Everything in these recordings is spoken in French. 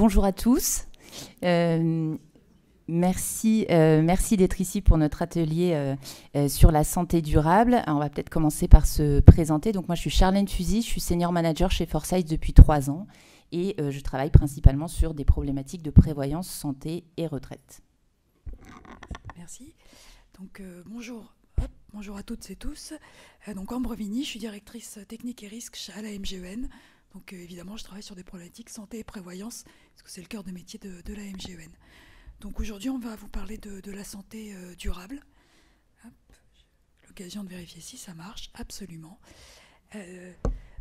Bonjour à tous. Merci d'être ici pour notre atelier sur la santé durable. Alors, on va peut-être commencer par se présenter. Donc moi, je suis Charlène Fusy, je suis senior manager chez Foresight depuis 3 ans et je travaille principalement sur des problématiques de prévoyance, santé et retraite. Merci. Donc bonjour. Bonjour à toutes et tous. Donc Ambre Vigny, je suis directrice technique et risque à la MGEN. Donc évidemment, je travaille sur des problématiques santé et prévoyance, parce que c'est le cœur de métier de la MGEN. Donc aujourd'hui, on va vous parler de la santé durable. Hop, j'ai l'occasion de vérifier si ça marche, absolument.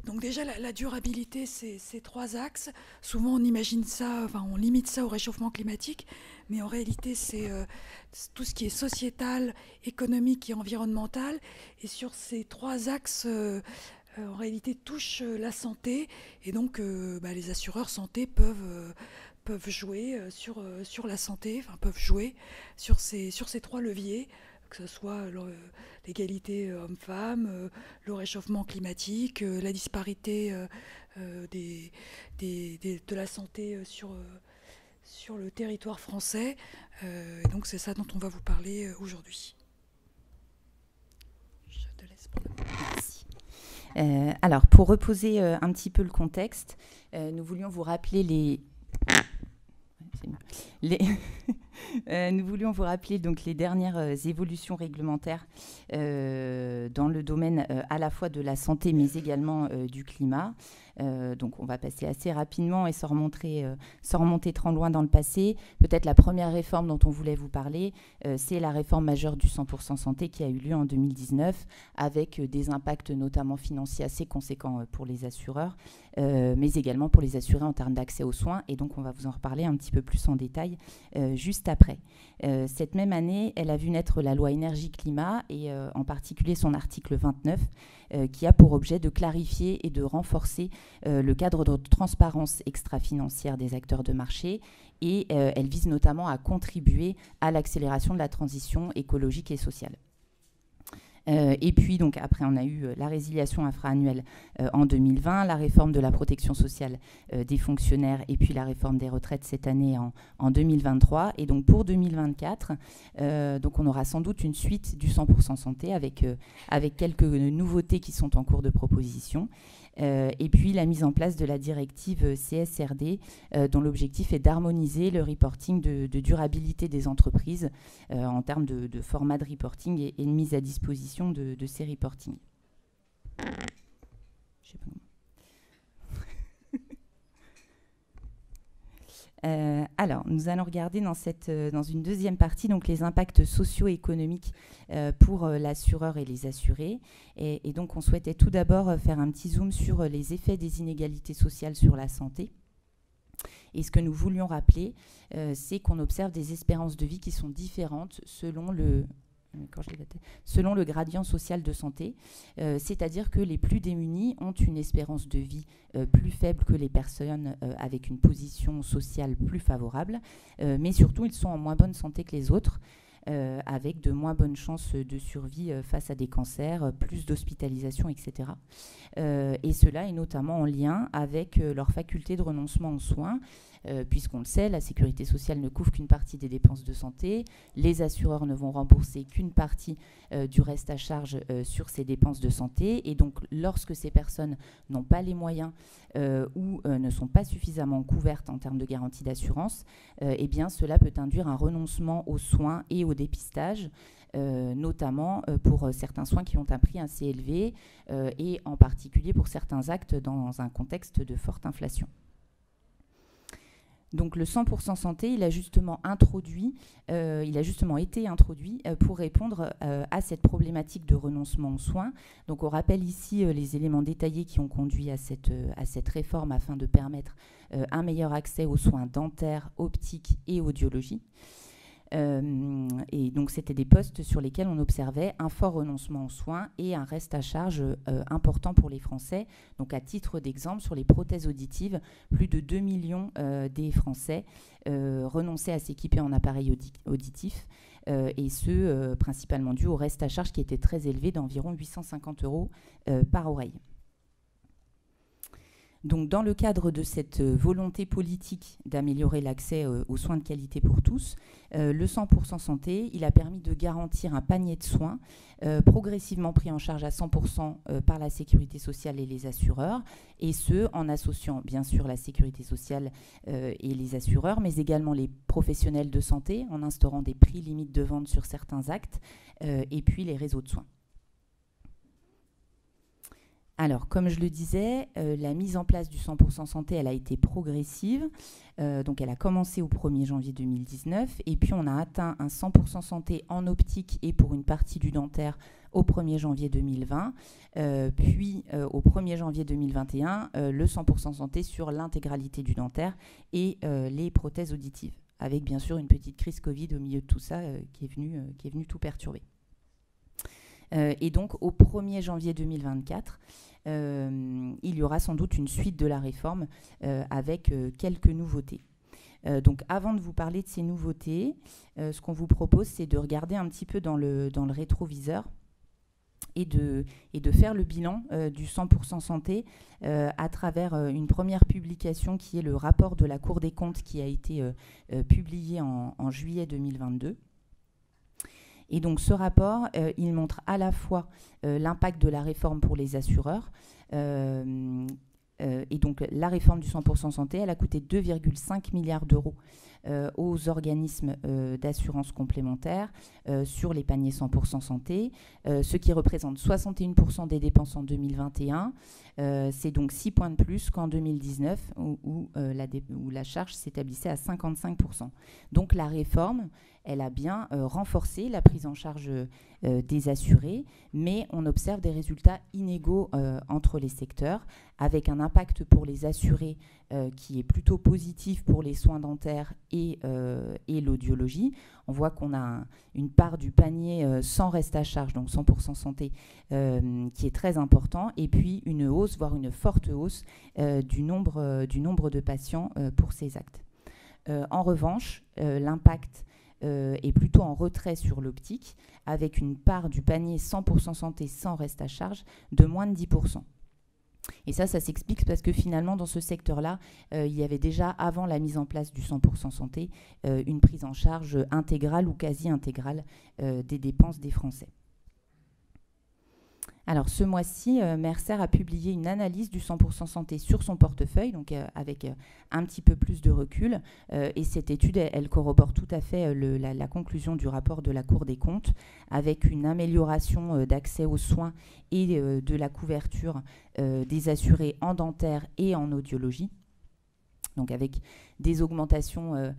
Donc déjà, la durabilité, c'est 3 axes. Souvent, on imagine ça, enfin, on limite ça au réchauffement climatique, mais en réalité, c'est tout ce qui est sociétal, économique et environnemental. Et sur ces 3 axes, en réalité, touchent la santé. Et donc, les assureurs santé peuvent jouer sur la santé, enfin, peuvent jouer sur ces 3 leviers, que ce soit l'égalité homme-femme, le réchauffement climatique, la disparité de la santé sur le territoire français. Donc c'est ça dont on va vous parler aujourd'hui. Je te laisse prendre. Merci. Alors, pour reposer un petit peu le contexte, nous voulions vous rappeler nous voulions vous rappeler donc les dernières évolutions réglementaires dans le domaine à la fois de la santé mais également du climat. Donc on va passer assez rapidement et sans remonter trop loin dans le passé. Peut-être la première réforme dont on voulait vous parler, c'est la réforme majeure du 100% santé qui a eu lieu en 2019 avec des impacts notamment financiers assez conséquents pour les assureurs, mais également pour les assurés en termes d'accès aux soins. Et donc on va vous en reparler un petit peu plus en détail juste après. Cette même année, elle a vu naître la loi énergie-climat et en particulier son article 29 qui a pour objet de clarifier et de renforcer le cadre de transparence extra-financière des acteurs de marché et elle vise notamment à contribuer à l'accélération de la transition écologique et sociale. Et puis, donc, après, on a eu la résiliation infra-annuelle en 2020, la réforme de la protection sociale des fonctionnaires et puis la réforme des retraites cette année en 2023. Et donc, pour 2024, donc on aura sans doute une suite du 100% santé avec quelques nouveautés qui sont en cours de proposition. Et puis la mise en place de la directive CSRD, dont l'objectif est d'harmoniser le reporting de durabilité des entreprises en termes de format de reporting et de mise à disposition de ces reportings. Je sais pas. Alors, nous allons regarder dans une deuxième partie donc, les impacts socio-économiques pour l'assureur et les assurés. Et donc, on souhaitait tout d'abord faire un petit zoom sur les effets des inégalités sociales sur la santé. Et ce que nous voulions rappeler, c'est qu'on observe des espérances de vie qui sont différentes selon le gradient social de santé, c'est-à-dire que les plus démunis ont une espérance de vie plus faible que les personnes avec une position sociale plus favorable, mais surtout ils sont en moins bonne santé que les autres, avec de moins bonnes chances de survie face à des cancers, plus d'hospitalisation, etc. Et cela est notamment en lien avec leur faculté de renoncement aux soins, puisqu'on le sait, la sécurité sociale ne couvre qu'une partie des dépenses de santé, les assureurs ne vont rembourser qu'une partie du reste à charge sur ces dépenses de santé, et donc lorsque ces personnes n'ont pas les moyens ou ne sont pas suffisamment couvertes en termes de garantie d'assurance, eh bien cela peut induire un renoncement aux soins et au dépistage, notamment pour certains soins qui ont un prix assez élevé et en particulier pour certains actes dans un contexte de forte inflation. Donc le 100% santé, il a justement été introduit pour répondre à cette problématique de renoncement aux soins. Donc on rappelle ici les éléments détaillés qui ont conduit à cette réforme afin de permettre un meilleur accès aux soins dentaires, optiques et audiologie. Et donc c'était des postes sur lesquels on observait un fort renoncement aux soins et un reste à charge important pour les Français. Donc à titre d'exemple, sur les prothèses auditives, plus de 2 millions des Français renonçaient à s'équiper en appareil auditif, et ce principalement dû au reste à charge qui était très élevé d'environ 850 € par oreille. Donc, dans le cadre de cette volonté politique d'améliorer l'accès aux soins de qualité pour tous, le 100% santé, il a permis de garantir un panier de soins progressivement pris en charge à 100% par la sécurité sociale et les assureurs, et ce, en associant bien sûr la sécurité sociale et les assureurs, mais également les professionnels de santé, en instaurant des prix limites de vente sur certains actes, et puis les réseaux de soins. Alors, comme je le disais, la mise en place du 100% santé, elle a été progressive. Donc, elle a commencé au 1er janvier 2019. Et puis, on a atteint un 100% santé en optique et pour une partie du dentaire au 1er janvier 2020. Puis, au 1er janvier 2021, le 100% santé sur l'intégralité du dentaire et les prothèses auditives. Avec, bien sûr, une petite crise Covid au milieu de tout ça qui est venue tout perturber. Et donc, au 1er janvier 2024, il y aura sans doute une suite de la réforme avec quelques nouveautés. Donc, avant de vous parler de ces nouveautés, ce qu'on vous propose, c'est de regarder un petit peu dans le rétroviseur et de faire le bilan du 100% santé à travers une première publication qui est le rapport de la Cour des comptes qui a été publié en juillet 2022. Et donc ce rapport, il montre à la fois l'impact de la réforme pour les assureurs. Et donc la réforme du 100% santé, elle a coûté 2,5 milliards d'euros aux organismes d'assurance complémentaire sur les paniers 100% santé, ce qui représente 61% des dépenses en 2021. C'est donc 6 points de plus qu'en 2019 où la charge s'établissait à 55%. Donc la réforme, elle a bien renforcé la prise en charge des assurés, mais on observe des résultats inégaux entre les secteurs, avec un impact pour les assurés qui est plutôt positif pour les soins dentaires et l'audiologie. On voit qu'on a une part du panier sans reste à charge, donc 100% santé, qui est très important, et puis une hausse, voire une forte hausse du nombre de patients pour ces actes. En revanche, l'impact est plutôt en retrait sur l'optique, avec une part du panier 100% santé sans reste à charge de moins de 10%. Et ça s'explique parce que finalement, dans ce secteur-là, il y avait déjà, avant la mise en place du 100% santé, une prise en charge intégrale ou quasi intégrale des dépenses des Français. Alors, ce mois-ci, Mercer a publié une analyse du 100% santé sur son portefeuille, donc avec un petit peu plus de recul. Et cette étude, elle corrobore tout à fait la conclusion du rapport de la Cour des comptes, avec une amélioration d'accès aux soins et de la couverture des assurés en dentaire et en audiologie. Donc avec des augmentations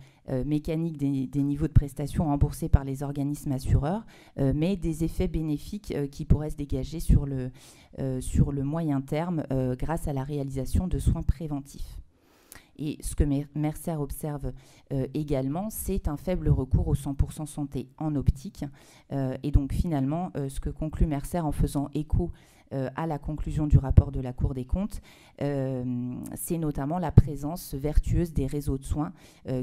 mécaniques des niveaux de prestations remboursés par les organismes assureurs, mais des effets bénéfiques qui pourraient se dégager sur le moyen terme grâce à la réalisation de soins préventifs. Et ce que Mercer observe également, c'est un faible recours au 100% santé en optique. Et donc finalement, ce que conclut Mercer en faisant écho à la conclusion du rapport de la Cour des comptes, c'est notamment la présence vertueuse des réseaux de soins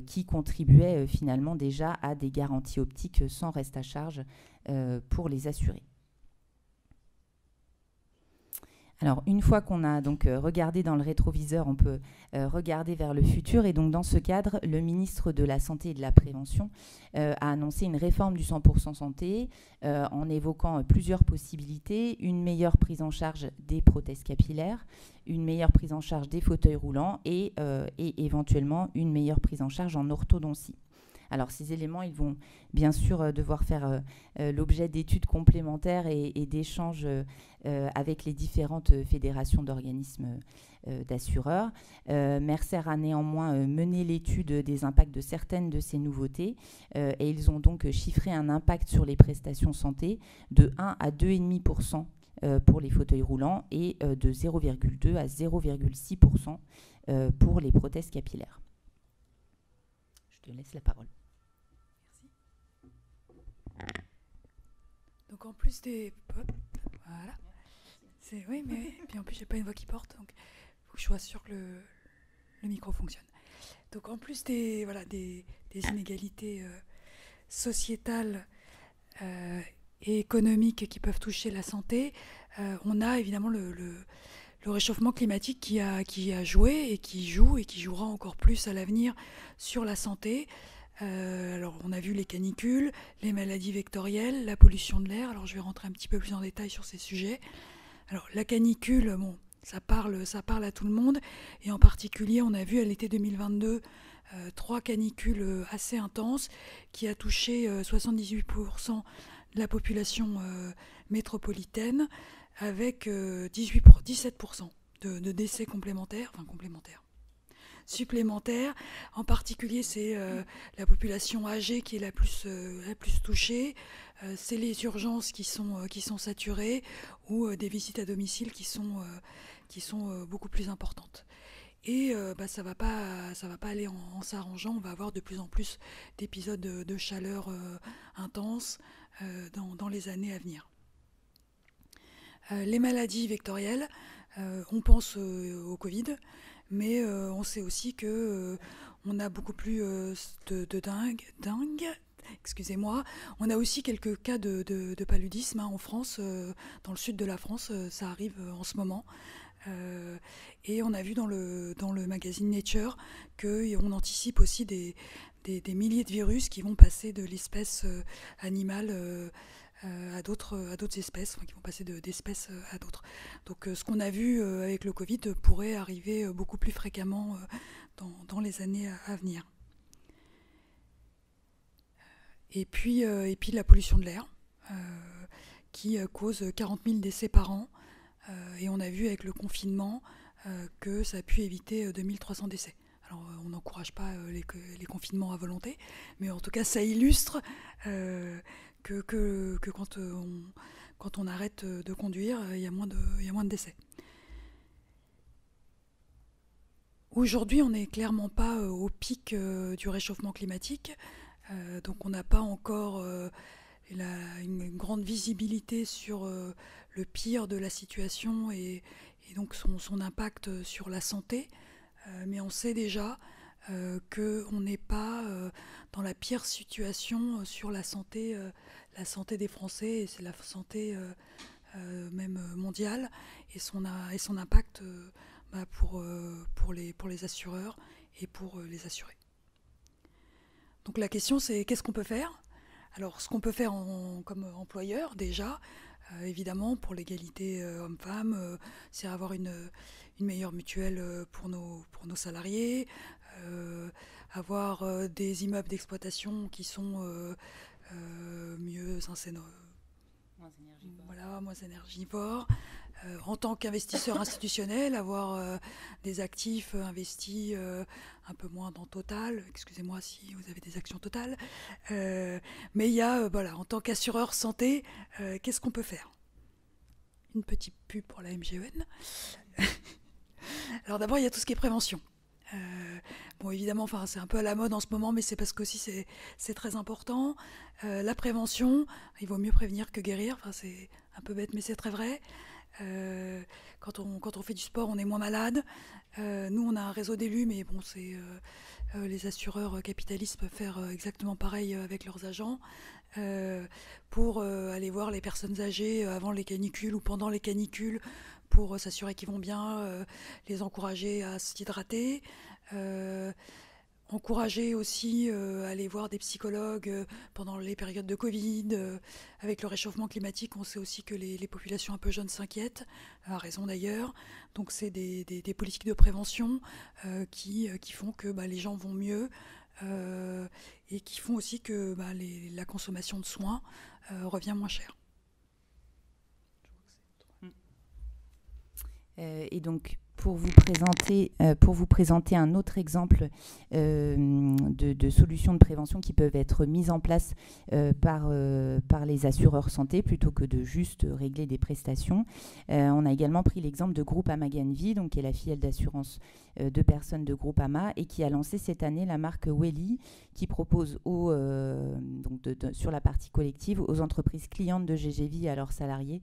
qui contribuaient finalement déjà à des garanties optiques sans reste à charge pour les assurés. Alors, une fois qu'on a donc regardé dans le rétroviseur, on peut regarder vers le futur. Et donc, dans ce cadre, le ministre de la Santé et de la Prévention a annoncé une réforme du 100% santé en évoquant plusieurs possibilités. Une meilleure prise en charge des prothèses capillaires, une meilleure prise en charge des fauteuils roulants et éventuellement une meilleure prise en charge en orthodontie. Alors, ces éléments, ils vont bien sûr devoir faire l'objet d'études complémentaires et d'échanges avec les différentes fédérations d'organismes d'assureurs. Mercer a néanmoins mené l'étude des impacts de certaines de ces nouveautés et ils ont donc chiffré un impact sur les prestations santé de 1 à 2,5% pour les fauteuils roulants et de 0,2 à 0,6% pour les prothèses capillaires. Je te laisse la parole. Donc en plus des... Hop, voilà. Oui, mais puis en plus j'ai pas une voix qui porte, donc il faut que je sois sûr que le micro fonctionne. Donc en plus des inégalités sociétales et économiques qui peuvent toucher la santé, on a évidemment le réchauffement climatique qui a joué et qui joue et qui jouera encore plus à l'avenir sur la santé. Alors on a vu les canicules, les maladies vectorielles, la pollution de l'air. Alors je vais rentrer un petit peu plus en détail sur ces sujets. Alors la canicule, bon, ça parle à tout le monde, et en particulier on a vu à l'été 2022 3 canicules assez intenses qui a touché 78% de la population métropolitaine, avec 17% de décès supplémentaires. En particulier, c'est la population âgée qui est la plus touchée. C'est les urgences qui sont saturées, ou des visites à domicile qui sont beaucoup plus importantes. Et ça va pas aller en s'arrangeant. On va avoir de plus en plus d'épisodes de chaleur intense dans les années à venir. Les maladies vectorielles, on pense au Covid, mais on sait aussi que on a beaucoup plus de dingue. Excusez-moi. On a aussi quelques cas de paludisme en France, dans le sud de la France, ça arrive en ce moment. Et on a vu dans le magazine Nature qu'on anticipe aussi des milliers de virus qui vont passer de l'espèce animale à d'autres espèces, qui vont passer d'espèces à d'autres. Donc ce qu'on a vu avec le Covid pourrait arriver beaucoup plus fréquemment dans les années à venir. Et puis la pollution de l'air qui cause 40 000 décès par an. Et on a vu avec le confinement que ça a pu éviter 2300 décès. Alors on n'encourage pas les confinements à volonté, mais en tout cas ça illustre que quand on arrête de conduire, il y a moins de décès. Aujourd'hui, on n'est clairement pas au pic du réchauffement climatique, donc on n'a pas encore une grande visibilité sur le pire de la situation et donc son impact sur la santé, mais on sait déjà qu'on n'est pas dans la pire situation sur la santé des Français, et c'est la santé même mondiale, et son impact pour les assureurs et pour les assurés. Donc la question, c'est qu'est-ce qu'on peut faire ? Alors ce qu'on peut faire comme employeur déjà, évidemment pour l'égalité hommes-femmes, c'est avoir une meilleure mutuelle pour nos salariés, avoir des immeubles d'exploitation qui sont moins énergivores. En tant qu'investisseur institutionnel, avoir des actifs investis un peu moins dans Total. Excusez-moi si vous avez des actions Total. Mais il y a, en tant qu'assureur santé, qu'est-ce qu'on peut faire ? Une petite pub pour la MGEN. Alors d'abord, il y a tout ce qui est prévention. Bon, évidemment, c'est un peu à la mode en ce moment, mais c'est parce qu'aussi c'est très important. La prévention, il vaut mieux prévenir que guérir. C'est un peu bête, mais c'est très vrai. Quand on fait du sport, on est moins malade. Nous, on a un réseau d'élus, mais bon, les assureurs capitalistes peuvent faire exactement pareil avec leurs agents pour aller voir les personnes âgées avant les canicules ou pendant les canicules pour s'assurer qu'ils vont bien, les encourager à s'hydrater. Encourager aussi à aller voir des psychologues pendant les périodes de Covid. Avec le réchauffement climatique, on sait aussi que les populations un peu jeunes s'inquiètent, à raison d'ailleurs. Donc c'est des politiques de prévention qui font que les gens vont mieux et qui font aussi que la consommation de soins revient moins cher. Et donc, pour vous présenter un autre exemple de solutions de prévention qui peuvent être mises en place par les assureurs santé plutôt que de juste régler des prestations. On a également pris l'exemple de Groupama Vie, donc qui est la filiale d'assurance de personnes de Groupama et qui a lancé cette année la marque Welly, qui propose sur la partie collective aux entreprises clientes de GGV et à leurs salariés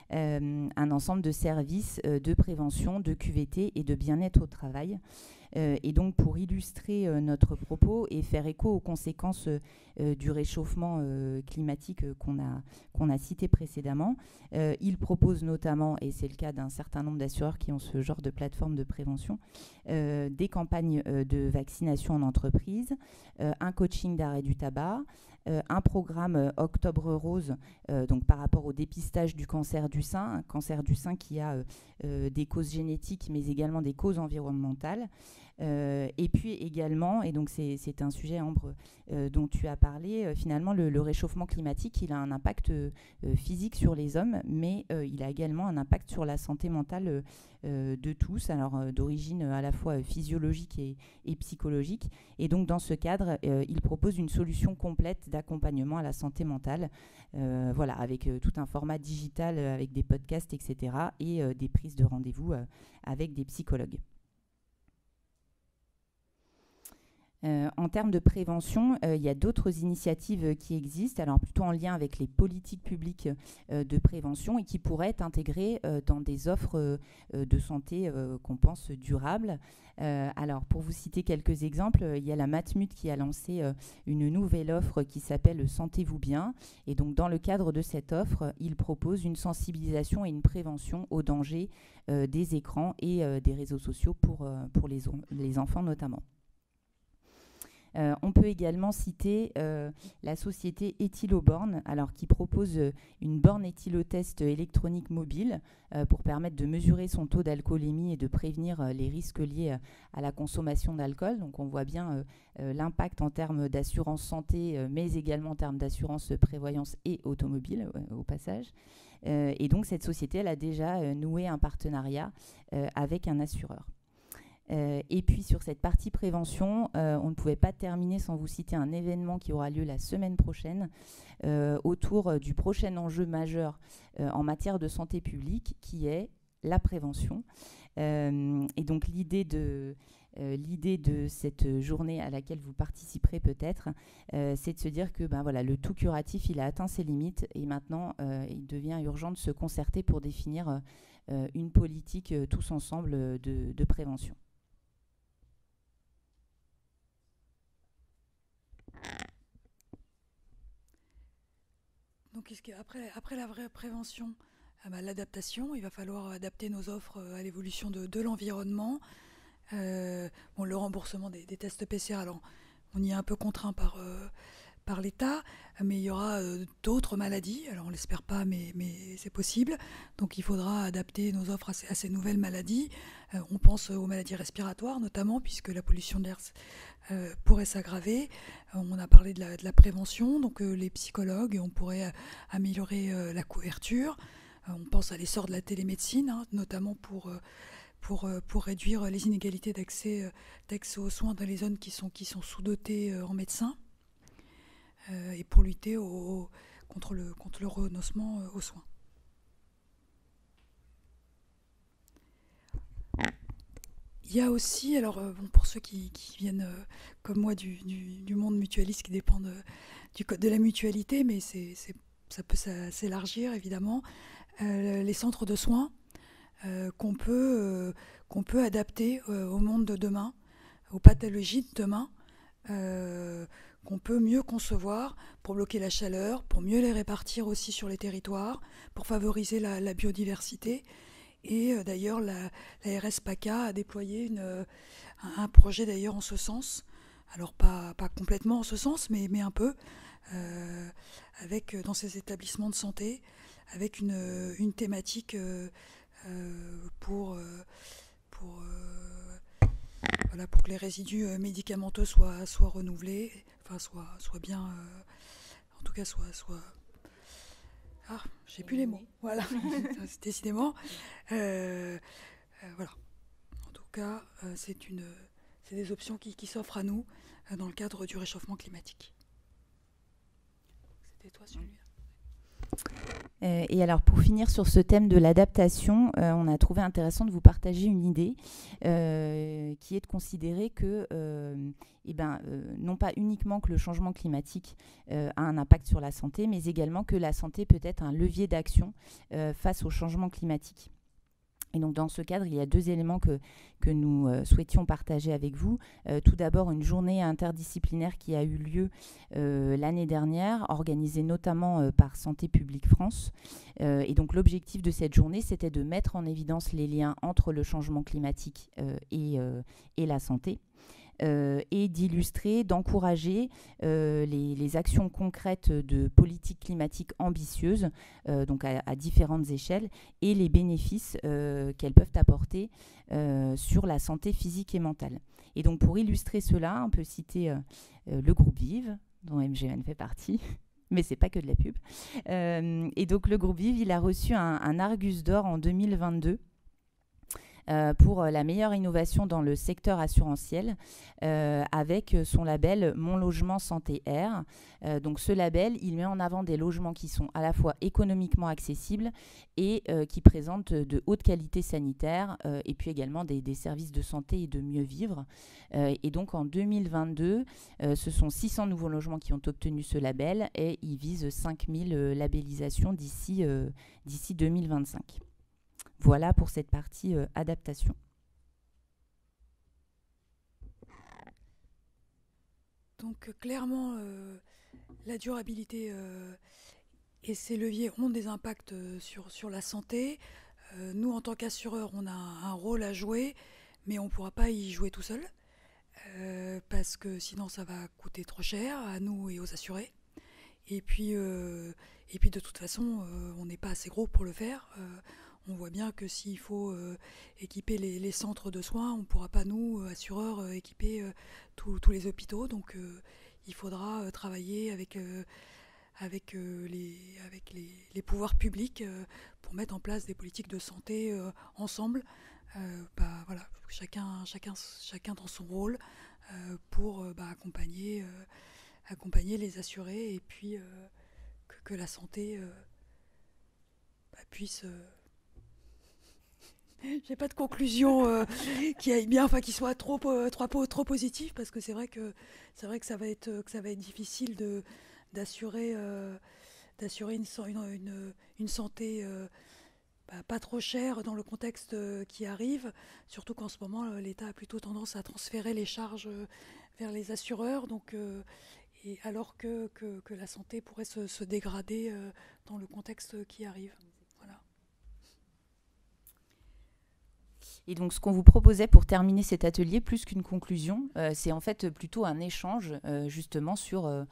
un ensemble de services de prévention, de QVT et de bien-être au travail. Et donc, pour illustrer notre propos et faire écho aux conséquences du réchauffement climatique qu'on a cité précédemment, il propose notamment, et c'est le cas d'un certain nombre d'assureurs qui ont ce genre de plateforme de prévention, des campagnes de vaccination en entreprise, un coaching d'arrêt du tabac, un programme Octobre Rose, donc par rapport au dépistage du cancer du sein, un cancer du sein qui a des causes génétiques mais également des causes environnementales. Et puis également, et donc c'est un sujet, Ambre, dont tu as parlé, finalement le réchauffement climatique, il a un impact physique sur les hommes, mais il a également un impact sur la santé mentale de tous, alors d'origine à la fois physiologique et psychologique. Et donc dans ce cadre, il propose une solution complète d'accompagnement à la santé mentale, voilà, avec tout un format digital, avec des podcasts, etc., et des prises de rendez-vous avec des psychologues. En termes de prévention, il y a d'autres initiatives qui existent, alors plutôt en lien avec les politiques publiques de prévention et qui pourraient être intégrées dans des offres de santé qu'on pense durables. Alors, pour vous citer quelques exemples, il y a la Matmut qui a lancé une nouvelle offre qui s'appelle « Sentez-vous bien ». Et donc, dans le cadre de cette offre, il propose une sensibilisation et une prévention aux dangers des écrans et des réseaux sociaux pour les enfants notamment. On peut également citer la société Ethyloborn, alors qui propose une borne éthylotest électronique mobile pour permettre de mesurer son taux d'alcoolémie et de prévenir les risques liés à la consommation d'alcool. Donc on voit bien l'impact en termes d'assurance santé, mais également en termes d'assurance prévoyance et automobile au passage. Et donc cette société, elle a déjà noué un partenariat avec un assureur. Et puis sur cette partie prévention, on ne pouvait pas terminer sans vous citer un événement qui aura lieu la semaine prochaine autour du prochain enjeu majeur en matière de santé publique qui est la prévention. Et donc l'idée de cette journée à laquelle vous participerez peut-être, c'est de se dire que voilà, le tout curatif, il a atteint ses limites et maintenant, il devient urgent de se concerter pour définir une politique tous ensemble de prévention. Donc, après la vraie prévention, l'adaptation, il va falloir adapter nos offres à l'évolution de l'environnement. Le remboursement des tests PCR, alors on y est un peu contraint par l'État, mais il y aura d'autres maladies, alors on ne l'espère pas, mais c'est possible. Donc il faudra adapter nos offres à ces nouvelles maladies. On pense aux maladies respiratoires notamment, puisque la pollution de l'air pourrait s'aggraver. On a parlé de la prévention, donc les psychologues, on pourrait améliorer la couverture. On pense à l'essor de la télémédecine, notamment pour réduire les inégalités d'accès aux soins dans les zones qui sont sous-dotées en médecins, et pour lutter contre le renoncement aux soins. Il y a aussi, alors pour ceux qui viennent comme moi du monde mutualiste, qui dépendent du code de la mutualité, mais ça peut s'élargir évidemment, les centres de soins qu'on peut adapter au monde de demain, aux pathologies de demain, qu'on peut mieux concevoir pour bloquer la chaleur, pour mieux les répartir aussi sur les territoires, pour favoriser la biodiversité. Et d'ailleurs, la RS PACA a déployé un projet d'ailleurs en ce sens, alors pas complètement en ce sens, mais un peu, avec dans ces établissements de santé, avec une thématique pour que les résidus médicamenteux soient renouvelés, enfin soient bien, en tout cas soient j'ai plus les mots, voilà, décidément. Voilà. En tout cas, c'est des options qui s'offrent à nous dans le cadre du réchauffement climatique. C'était toi celui-là. Et alors, pour finir sur ce thème de l'adaptation, on a trouvé intéressant de vous partager une idée qui est de considérer que, non pas uniquement que le changement climatique a un impact sur la santé, mais également que la santé peut être un levier d'action face au changement climatique. Et donc, dans ce cadre, il y a 2 éléments que nous souhaitions partager avec vous. Tout d'abord, une journée interdisciplinaire qui a eu lieu l'année dernière, organisée notamment par Santé publique France. Et donc, l'objectif de cette journée, c'était de mettre en évidence les liens entre le changement climatique et la santé. Et d'illustrer, d'encourager les actions concrètes de politique climatique ambitieuses, donc à différentes échelles, et les bénéfices qu'elles peuvent apporter sur la santé physique et mentale. Et donc pour illustrer cela, on peut citer le groupe Vive, dont MGN fait partie, mais c'est pas que de la pub. Et donc le groupe Vive, il a reçu un Argus d'or en 2022, pour la meilleure innovation dans le secteur assurantiel, avec son label Mon Logement Santé Air. Donc ce label, il met en avant des logements qui sont à la fois économiquement accessibles et qui présentent de haute qualité sanitaire, et puis également des services de santé et de mieux vivre. Et donc en 2022, ce sont 600 nouveaux logements qui ont obtenu ce label et ils visent 5000 labellisations d'ici 2025. Voilà pour cette partie adaptation. Donc clairement, la durabilité et ses leviers ont des impacts sur la santé. Nous, en tant qu'assureurs, on a un rôle à jouer, mais on ne pourra pas y jouer tout seul, parce que sinon ça va coûter trop cher à nous et aux assurés. Et puis de toute façon, on n'est pas assez gros pour le faire. On voit bien que s'il faut équiper les centres de soins, on ne pourra pas, nous, assureurs, équiper tous les hôpitaux. Donc il faudra travailler avec les pouvoirs publics pour mettre en place des politiques de santé ensemble. Voilà, chacun dans son rôle pour accompagner les assurés et puis que la santé puisse... J'ai pas de conclusion qui aille bien, enfin qui soit trop positive, parce que c'est vrai que ça va être difficile d'assurer une santé pas trop chère dans le contexte qui arrive, surtout qu'en ce moment l'État a plutôt tendance à transférer les charges vers les assureurs, donc et alors que la santé pourrait se dégrader dans le contexte qui arrive. Et donc, ce qu'on vous proposait pour terminer cet atelier, plus qu'une conclusion, c'est en fait plutôt un échange, justement, sur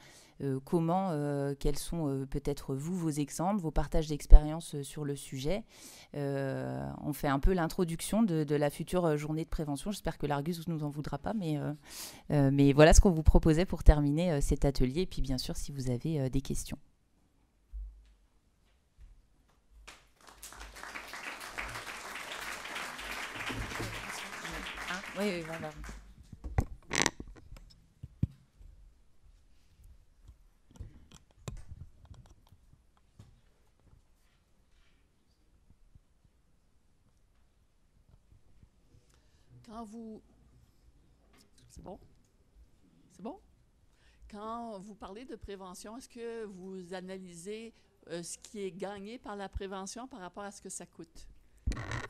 comment, quels sont peut-être vos exemples, vos partages d'expériences sur le sujet. On fait un peu l'introduction de la future journée de prévention. J'espère que l'Argus ne nous en voudra pas, mais voilà ce qu'on vous proposait pour terminer cet atelier. Et puis, bien sûr, si vous avez des questions. Oui, voilà. Quand vous... C'est bon? C'est bon? Quand vous parlez de prévention, est-ce que vous analysez ce qui est gagné par la prévention par rapport à ce que ça coûte?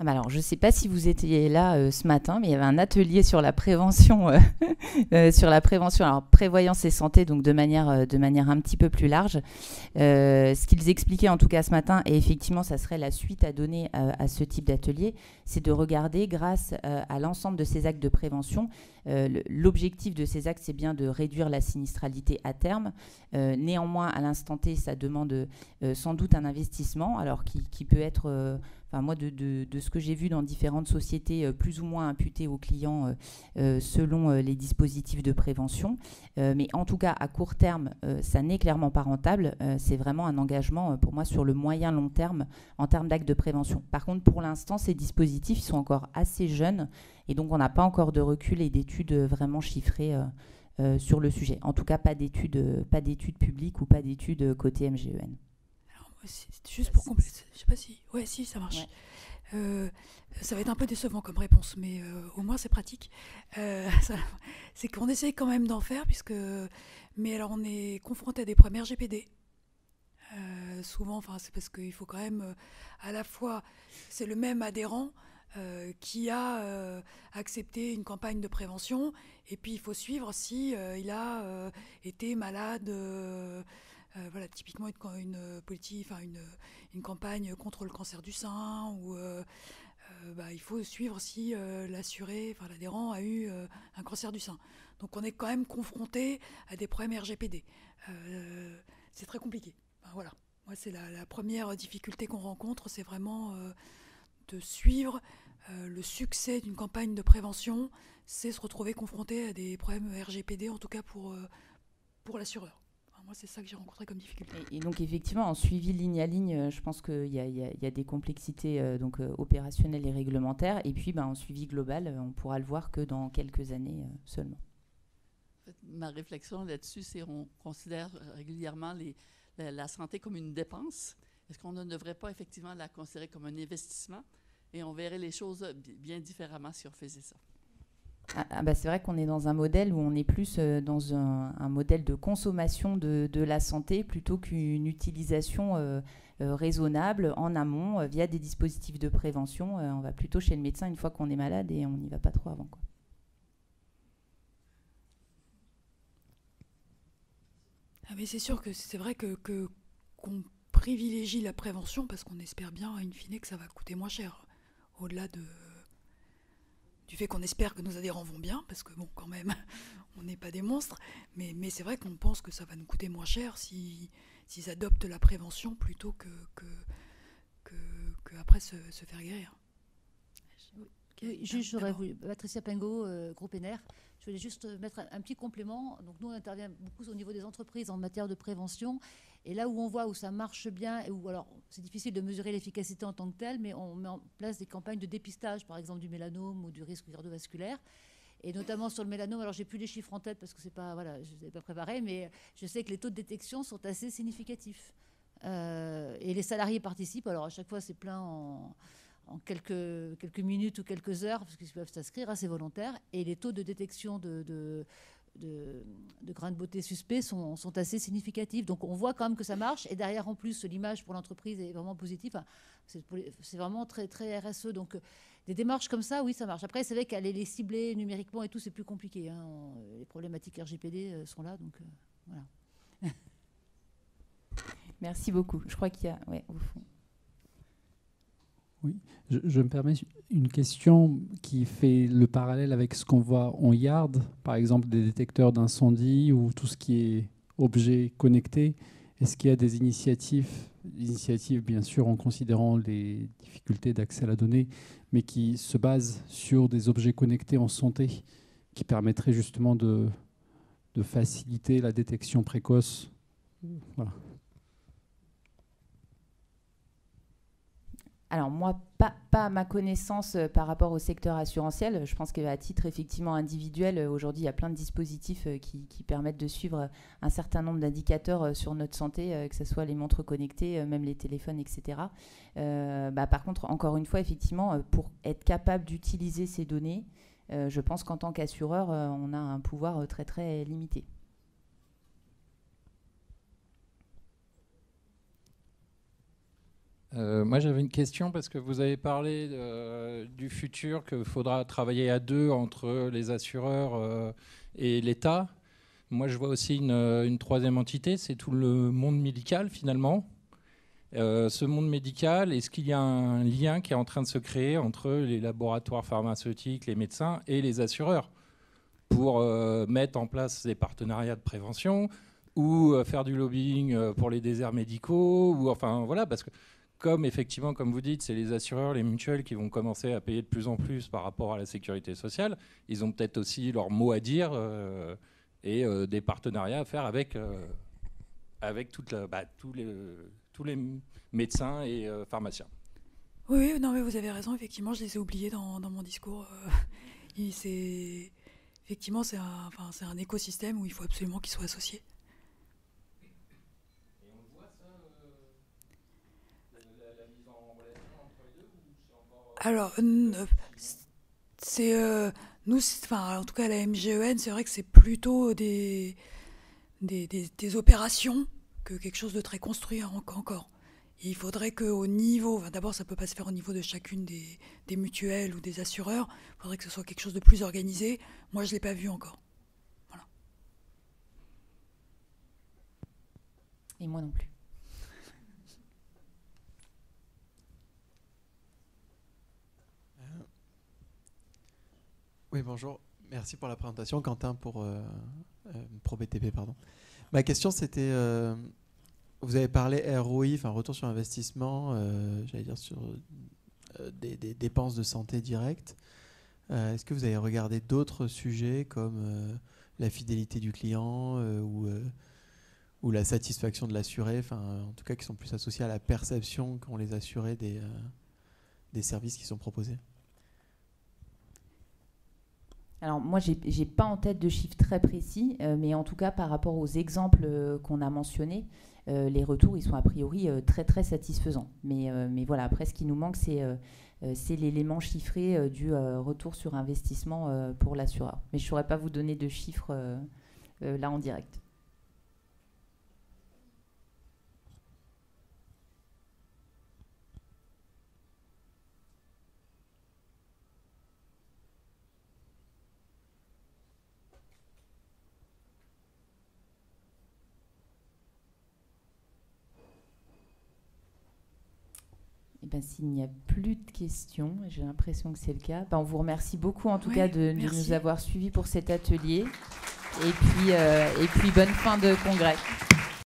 Alors, je ne sais pas si vous étiez là ce matin, mais il y avait un atelier sur la prévention, alors prévoyance et santé, donc de manière un petit peu plus large. Ce qu'ils expliquaient en tout cas ce matin, et effectivement, ça serait la suite à donner à ce type d'atelier, c'est de regarder grâce à l'ensemble de ces actes de prévention. L'objectif de ces actes, c'est bien de réduire la sinistralité à terme. Néanmoins, à l'instant T, ça demande sans doute un investissement, alors qui peut être... moi, de ce que j'ai vu dans différentes sociétés, plus ou moins imputées aux clients selon les dispositifs de prévention. Mais en tout cas, à court terme, ça n'est clairement pas rentable. C'est vraiment un engagement, pour moi, sur le moyen-long terme, en termes d'actes de prévention. Par contre, pour l'instant, ces dispositifs sont encore assez jeunes. Et donc, on n'a pas encore de recul et d'études vraiment chiffrées sur le sujet. En tout cas, pas d'études publiques ou pas d'études côté MGEN. C'est juste pour compléter, je sais pas si... Ouais, si, ça marche. Ouais. Ça va être un peu décevant comme réponse, mais au moins c'est pratique. C'est qu'on essaye quand même d'en faire, mais alors on est confronté à des problèmes RGPD. Souvent, c'est parce qu'il faut quand même à la fois, c'est le même adhérent, qui a accepté une campagne de prévention, et puis il faut suivre si il a été malade. Voilà, typiquement une campagne contre le cancer du sein, ou il faut suivre si l'assuré, l'adhérent a eu un cancer du sein. Donc on est quand même confronté à des problèmes RGPD. C'est très compliqué. Voilà. Moi, c'est la première difficulté qu'on rencontre, c'est vraiment de suivre le succès d'une campagne de prévention, c'est se retrouver confronté à des problèmes RGPD, en tout cas pour l'assureur. Moi, c'est ça que j'ai rencontré comme difficulté. Et donc, effectivement, en suivi ligne à ligne, je pense qu'il y a des complexités opérationnelles et réglementaires. Et puis, en suivi global, on pourra le voir que dans quelques années seulement. Ma réflexion là-dessus, c'est qu'on considère régulièrement la santé comme une dépense. Est-ce qu'on ne devrait pas effectivement la considérer comme un investissement? Et on verrait les choses bien différemment si on faisait ça. C'est vrai qu'on est dans un modèle où on est plus dans un modèle de consommation de la santé plutôt qu'une utilisation raisonnable en amont via des dispositifs de prévention. On va plutôt chez le médecin une fois qu'on est malade et on n'y va pas trop avant, quoi. Mais c'est sûr que c'est vrai qu'on privilégie la prévention parce qu'on espère bien, in fine, que ça va coûter moins cher. Au-delà du fait qu'on espère que nos adhérents vont bien, parce que bon, quand même, on n'est pas des monstres, mais c'est vrai qu'on pense que ça va nous coûter moins cher s'ils adoptent la prévention plutôt que après se faire guérir. Juste, j'aurais voulu, Patricia Pingot, groupe ENER, je voulais juste mettre un petit complément. Donc nous, on intervient beaucoup au niveau des entreprises en matière de prévention. Et là où on voit où ça marche bien, et où alors c'est difficile de mesurer l'efficacité en tant que telle, mais on met en place des campagnes de dépistage, par exemple du mélanome ou du risque cardiovasculaire. Et notamment sur le mélanome, alors j'ai plus les chiffres en tête parce que c'est pas, voilà, je ne les ai pas préparés, mais je sais que les taux de détection sont assez significatifs. Et les salariés participent. Alors à chaque fois, c'est plein en quelques minutes ou quelques heures, parce qu'ils peuvent s'inscrire, c'est volontaire. Et les taux de détection de grains de beauté suspects sont assez significatifs. Donc on voit quand même que ça marche. Et derrière, en plus, l'image pour l'entreprise est vraiment positive. Enfin, c'est vraiment très, très RSE. Donc des démarches comme ça, oui, ça marche. Après, c'est vrai qu'aller les cibler numériquement et tout, c'est plus compliqué. Les problématiques RGPD sont là. Donc voilà. Merci beaucoup. Je crois qu'il y a... Ouais, au fond. Oui, je me permets une question qui fait le parallèle avec ce qu'on voit en yard, par exemple des détecteurs d'incendie ou tout ce qui est objet connecté. Est-ce qu'il y a des initiatives bien sûr en considérant les difficultés d'accès à la donnée, mais qui se basent sur des objets connectés en santé, qui permettraient justement de faciliter la détection précoce? Voilà. Alors moi, pas à ma connaissance par rapport au secteur assurantiel. Je pense qu'à titre effectivement individuel, aujourd'hui, il y a plein de dispositifs qui permettent de suivre un certain nombre d'indicateurs sur notre santé, que ce soit les montres connectées, même les téléphones, etc. Par contre, encore une fois, effectivement, pour être capable d'utiliser ces données, je pense qu'en tant qu'assureur, on a un pouvoir très, très limité. Moi, j'avais une question parce que vous avez parlé du futur, qu'il faudra travailler à deux entre les assureurs et l'État. Moi, je vois aussi une troisième entité, c'est tout le monde médical, finalement. Ce monde médical, est-ce qu'il y a un lien qui est en train de se créer entre les laboratoires pharmaceutiques, les médecins et les assureurs pour mettre en place des partenariats de prévention ou faire du lobbying pour les déserts médicaux ou enfin, voilà, parce que effectivement, comme vous dites, c'est les assureurs, les mutuelles qui vont commencer à payer de plus en plus par rapport à la sécurité sociale. Ils ont peut-être aussi leur mot à dire et des partenariats à faire avec tous les médecins et pharmaciens. Oui, non, mais vous avez raison. Effectivement, je les ai oubliés dans mon discours. Effectivement, c'est un écosystème où il faut absolument qu'ils soient associés. Alors, nous, en tout cas à la MGEN, c'est vrai que c'est plutôt des opérations que quelque chose de très construit encore. Il faudrait qu'au niveau, d'abord ça ne peut pas se faire au niveau de chacune des mutuelles ou des assureurs, il faudrait que ce soit quelque chose de plus organisé. Moi je ne l'ai pas vu encore. Voilà. Et moi non plus. Oui, bonjour. Merci pour la présentation, Quentin, pour BTP, pardon. Ma question, c'était, vous avez parlé ROI, enfin retour sur investissement, j'allais dire sur des dépenses de santé directes. Est-ce que vous avez regardé d'autres sujets comme la fidélité du client ou la satisfaction de l'assuré, enfin en tout cas qui sont plus associés à la perception qu'ont les assurés des services qui sont proposés? Alors moi, j'ai pas en tête de chiffres très précis, mais en tout cas, par rapport aux exemples qu'on a mentionnés, les retours, ils sont a priori très, très satisfaisants. Mais voilà, après, ce qui nous manque, c'est l'élément chiffré du retour sur investissement pour l'assureur. Mais je ne saurais pas vous donner de chiffres là en direct. Eh ben, s'il n'y a plus de questions, j'ai l'impression que c'est le cas, on vous remercie beaucoup en tout cas de nous avoir suivis pour cet atelier. Et puis bonne fin de congrès.